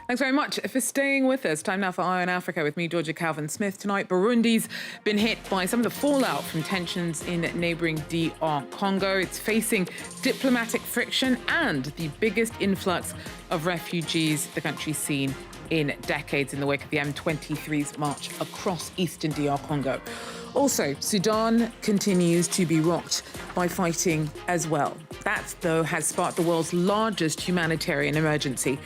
Thanks very much for staying with us. Time now for Eye on Africa with me, Georgia Calvin-Smith. Tonight, Burundi's been hit by some of the fallout from tensions in neighbouring DR Congo. It's facing diplomatic friction and the biggest influx of refugees the country's seen in decades in the wake of the M23's march across eastern DR Congo. Also, Sudan continues to be rocked by fighting as well. That, though, has sparked the world's largest humanitarian emergency.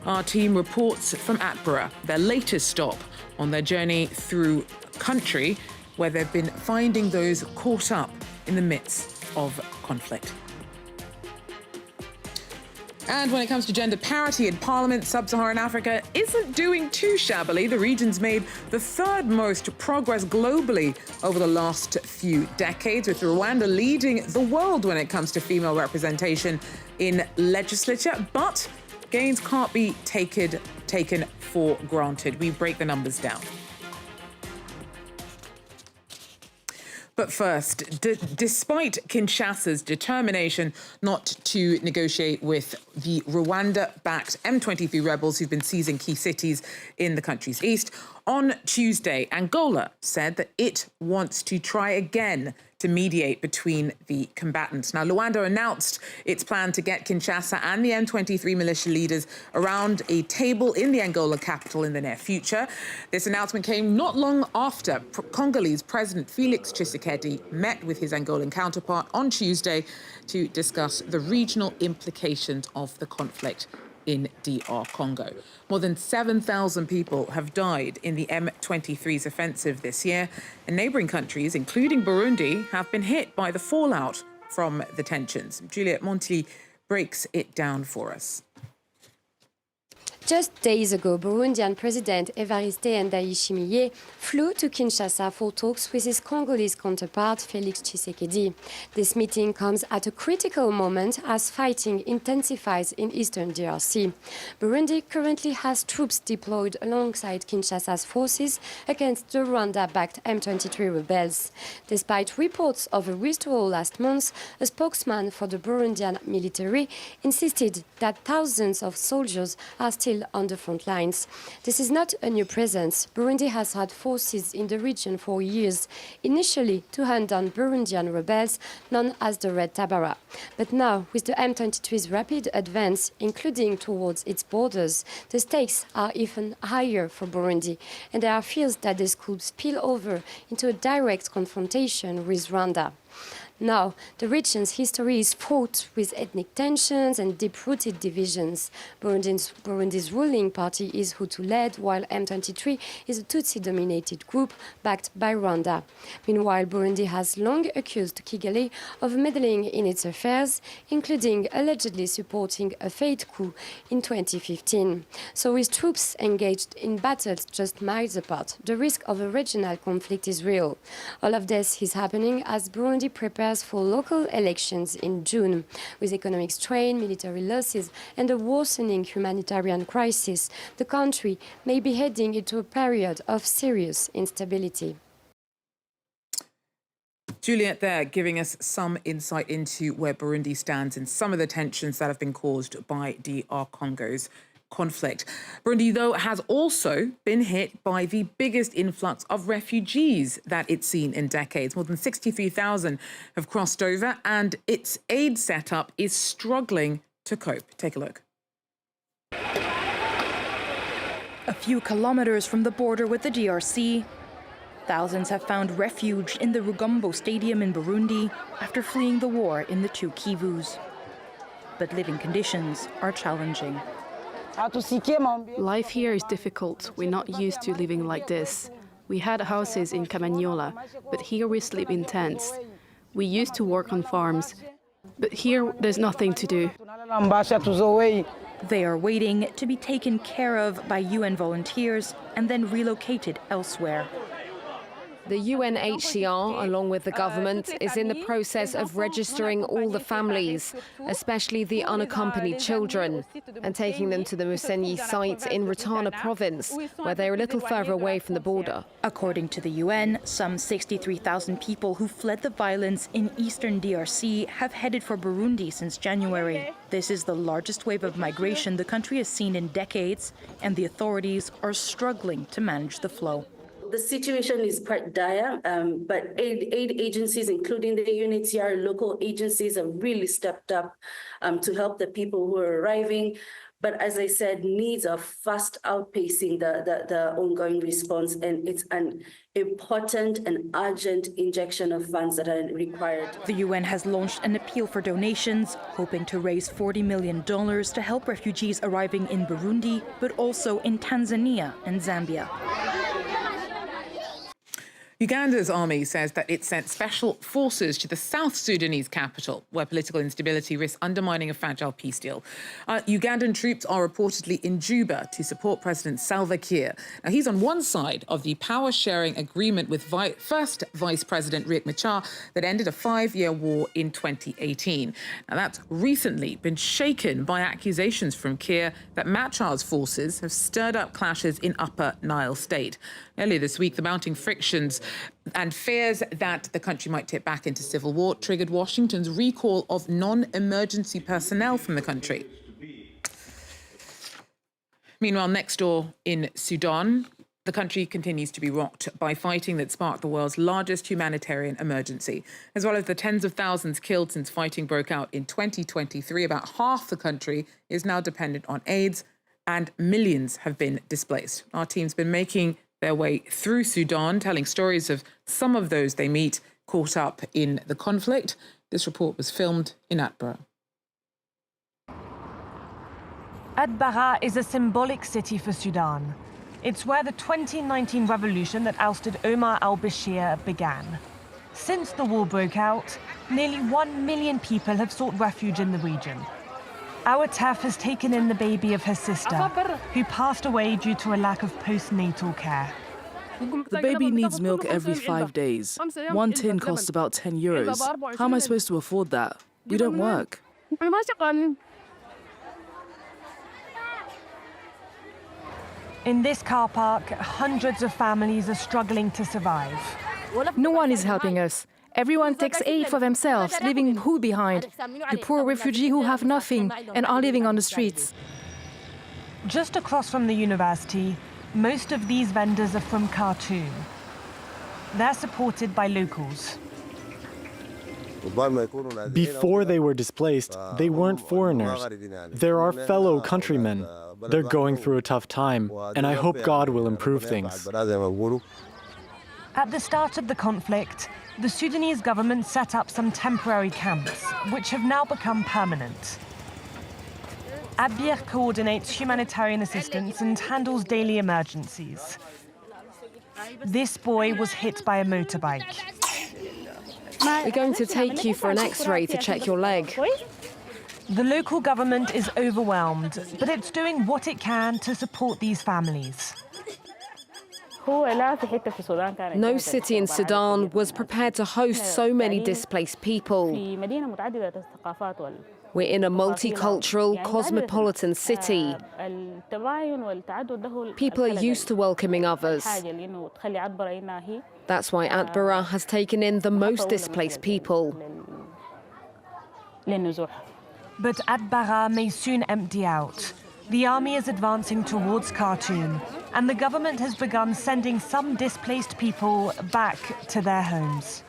Our team reports from Atbara, their latest stop on their journey through a country where they've been finding those caught up in the midst of conflict. And when it comes to gender parity in Parliament, Sub-Saharan Africa isn't doing too shabbily. The region's made the third most progress globally over the last few decades, with Rwanda leading the world when it comes to female representation in legislature. But gains can't be taken for granted. We break the numbers down. But first, despite Kinshasa's determination not to negotiate with the Rwanda-backed M23 rebels who've been seizing key cities in the country's east, on Tuesday, Angola said that it wants to try again to mediate between the combatants. Now, Luanda announced its plan to get Kinshasa and the M23 militia leaders around a table in the Angola capital in the near future. This announcement came not long after Congolese President Felix Tshisekedi met with his Angolan counterpart on Tuesday to discuss the regional implications of the conflict in DR Congo. More than 7,000 people have died in the M23's offensive this year, and neighbouring countries, including Burundi, have been hit by the fallout from the tensions. Juliette Monti breaks it down for us. Just days ago, Burundian President Evariste Ndayishimiye flew to Kinshasa for talks with his Congolese counterpart, Felix Tshisekedi. This meeting comes at a critical moment as fighting intensifies in eastern DRC. Burundi currently has troops deployed alongside Kinshasa's forces against the Rwanda-backed M23 rebels. Despite reports of a withdrawal last month, a spokesman for the Burundian military insisted that thousands of soldiers are still on the front lines. This is not a new presence. Burundi has had forces in the region for years, initially to hunt down Burundian rebels known as the Red Tabara. But now, with the M23's rapid advance, including towards its borders, the stakes are even higher for Burundi, and there are fears that this could spill over into a direct confrontation with Rwanda. Now, the region's history is fraught with ethnic tensions and deep-rooted divisions. Burundi's ruling party is Hutu-led, while M23 is a Tutsi-dominated group backed by Rwanda. Meanwhile, Burundi has long accused Kigali of meddling in its affairs, including allegedly supporting a failed coup in 2015. So with troops engaged in battles just miles apart, the risk of a regional conflict is real. All of this is happening as Burundi prepares for local elections in June. With economic strain, military losses and a worsening humanitarian crisis, the country may be heading into a period of serious instability. Juliette there giving us some insight into where Burundi stands in some of the tensions that have been caused by DR Congo's conflict. Burundi, though, has also been hit by the biggest influx of refugees that it's seen in decades. More than 63,000 have crossed over, and its aid setup is struggling to cope. Take a look. A few kilometers from the border with the DRC, thousands have found refuge in the Rugombo Stadium in Burundi after fleeing the war in the two Kivus. But living conditions are challenging. Life here is difficult. We're not used to living like this. We had houses in Kamanyola, but here we sleep in tents. We used to work on farms, but here there's nothing to do. They are waiting to be taken care of by UN volunteers and then relocated elsewhere. The UNHCR, along with the government, is in the process of registering all the families, especially the unaccompanied children, and taking them to the Musenyi site in Rutana province, where they're a little further away from the border. According to the UN, some 63,000 people who fled the violence in eastern DRC have headed for Burundi since January. This is the largest wave of migration the country has seen in decades, and the authorities are struggling to manage the flow. The situation is quite dire, but aid agencies, including the UNHCR, local agencies, have really stepped up to help the people who are arriving. But as I said, needs are fast outpacing the ongoing response, and it's an important and urgent injection of funds that are required. The UN has launched an appeal for donations, hoping to raise $40 million to help refugees arriving in Burundi, but also in Tanzania and Zambia. Uganda's army says that it sent special forces to the South Sudanese capital, where political instability risks undermining a fragile peace deal. Ugandan troops are reportedly in Juba to support President Salva Kiir. Now, he's on one side of the power-sharing agreement with first Vice President Riek Machar that ended a 5-year war in 2018. Now, that's recently been shaken by accusations from Kiir that Machar's forces have stirred up clashes in Upper Nile State. Earlier this week, the mounting frictions and fears that the country might tip back into civil war triggered Washington's recall of non-emergency personnel from the country. Meanwhile, next door in Sudan, the country continues to be rocked by fighting that sparked the world's largest humanitarian emergency. As well as the tens of thousands killed since fighting broke out in 2023, about half the country is now dependent on aid, and millions have been displaced. Our team's been making their way through Sudan, telling stories of some of those they meet caught up in the conflict. This report was filmed in Atbara. Atbara is a symbolic city for Sudan. It's where the 2019 revolution that ousted Omar al-Bashir began. Since the war broke out, nearly 1 million people have sought refuge in the region. Our TAF has taken in the baby of her sister, who passed away due to a lack of postnatal care. The baby needs milk every 5 days. One tin costs about 10 euros. How am I supposed to afford that? We don't work. In this car park, hundreds of families are struggling to survive. No one is helping us. Everyone takes aid for themselves, leaving who behind? The poor refugees who have nothing and are living on the streets. Just across from the university, most of these vendors are from Khartoum. They're supported by locals. Before they were displaced, they weren't foreigners. They're our fellow countrymen. They're going through a tough time, and I hope God will improve things. At the start of the conflict, the Sudanese government set up some temporary camps, which have now become permanent. Abir coordinates humanitarian assistance and handles daily emergencies. This boy was hit by a motorbike. We're going to take you for an X-ray to check your leg. The local government is overwhelmed, but it's doing what it can to support these families. No city in Sudan was prepared to host so many displaced people. We're in a multicultural, cosmopolitan city. People are used to welcoming others. That's why Atbara has taken in the most displaced people. But Atbara may soon empty out. The army is advancing towards Khartoum, and the government has begun sending some displaced people back to their homes.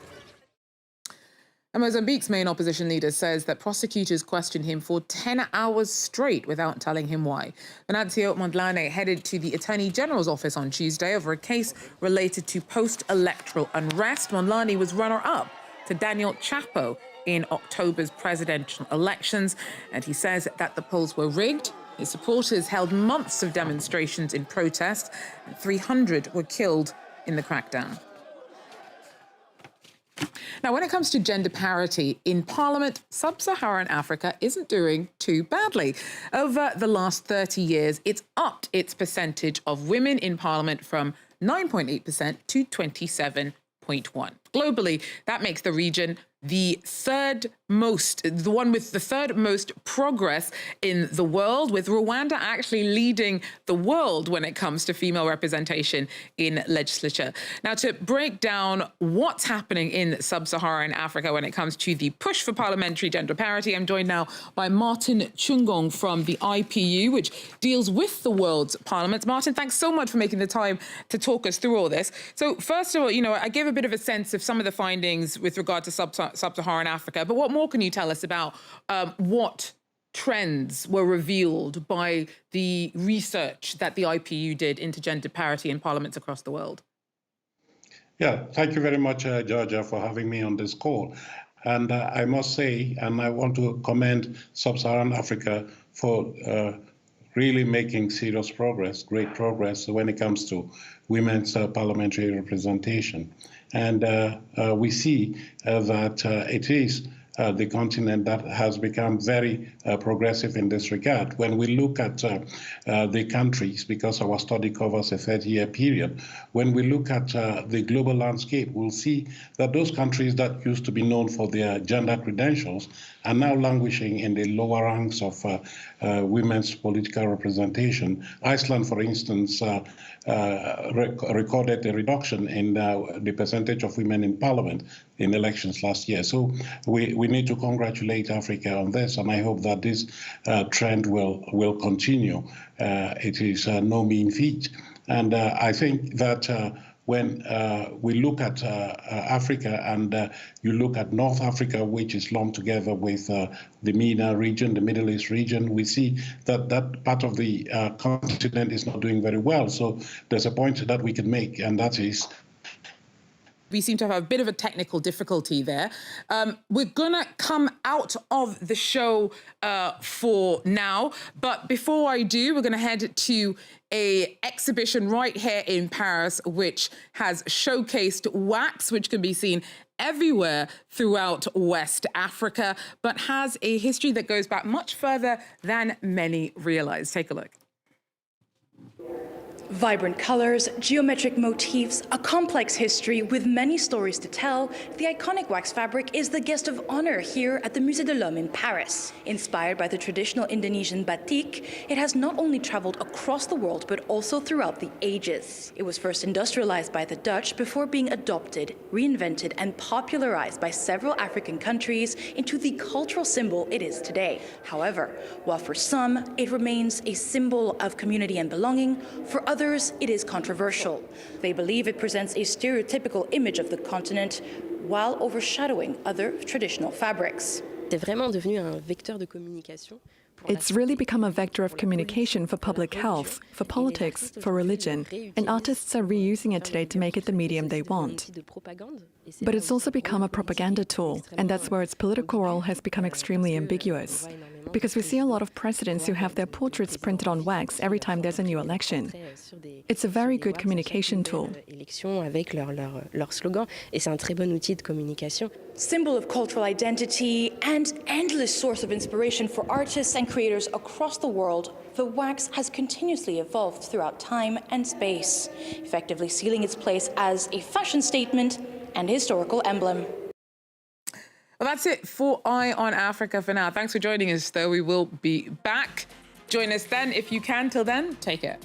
And Mozambique's main opposition leader says that prosecutors questioned him for 10 hours straight without telling him why. Venancio Mondlane headed to the Attorney General's office on Tuesday over a case related to post-electoral unrest. Mondlane was runner-up to Daniel Chapo in October's presidential elections, and he says that the polls were rigged. His supporters held months of demonstrations in protest, and 300 were killed in the crackdown. Now, when it comes to gender parity in Parliament, Sub-Saharan Africa isn't doing too badly. Over the last 30 years, it's upped its percentage of women in Parliament from 9.8% to 27%. 0.1. Globally, that makes the region the one with the third most progress in the world, with Rwanda actually leading the world when it comes to female representation in legislature. Now, to break down what's happening in sub-Saharan Africa when it comes to the push for parliamentary gender parity, I'm joined now by Martin Chungong from the IPU, which deals with the world's parliaments. Martin, thanks so much for making the time to talk us through all this. So first of all, I gave a bit of a sense of some of the findings with regard to sub-Saharan Africa, but what more can you tell us about what trends were revealed by the research that the IPU did into gender parity in parliaments across the world? Yeah, thank you very much, Georgia, for having me on this call. And I must say, and I want to commend sub-Saharan Africa for really making serious progress, great progress when it comes to women's parliamentary representation. And we see that it is the continent that has become very progressive in this regard. When we look at the countries, because our study covers a 30-year period, when we look at the global landscape, we'll see that those countries that used to be known for their gender credentials are now languishing in the lower ranks of women's political representation. Iceland, for instance, recorded a reduction in the percentage of women in parliament in elections last year. So we need to congratulate Africa on this, and I hope that this trend will continue. It is no mean feat. And I think that when we look at Africa and you look at North Africa, which is lumped together with the MENA region, the Middle East region, we see that that part of the continent is not doing very well. So there's a point that we can make, and that is we seem to have a bit of a technical difficulty there. We're gonna come out of the show for now, but before I do, we're gonna head to an exhibition right here in Paris, which has showcased wax, which can be seen everywhere throughout West Africa, but has a history that goes back much further than many realize. Take a look. Vibrant colors, geometric motifs, a complex history with many stories to tell, the iconic wax fabric is the guest of honor here at the Musée de l'Homme in Paris. Inspired by the traditional Indonesian batik, it has not only traveled across the world but also throughout the ages. It was first industrialized by the Dutch before being adopted, reinvented and popularized by several African countries into the cultural symbol it is today. However, while for some it remains a symbol of community and belonging, for others it is controversial. They believe it presents a stereotypical image of the continent while overshadowing other traditional fabrics. It's really become a vector of communication for public health, for politics, for religion, and artists are reusing it today to make it the medium they want. But it's also become a propaganda tool, and that's where its political role has become extremely ambiguous. Because we see a lot of presidents who have their portraits printed on wax every time there's a new election. It's a very good communication tool. Symbol of cultural identity and endless source of inspiration for artists and creators across the world, the wax has continuously evolved throughout time and space, effectively sealing its place as a fashion statement and historical emblem. Well, that's it for Eye on Africa for now. Thanks for joining us, though. We will be back. Join us then if you can. Till then, take care.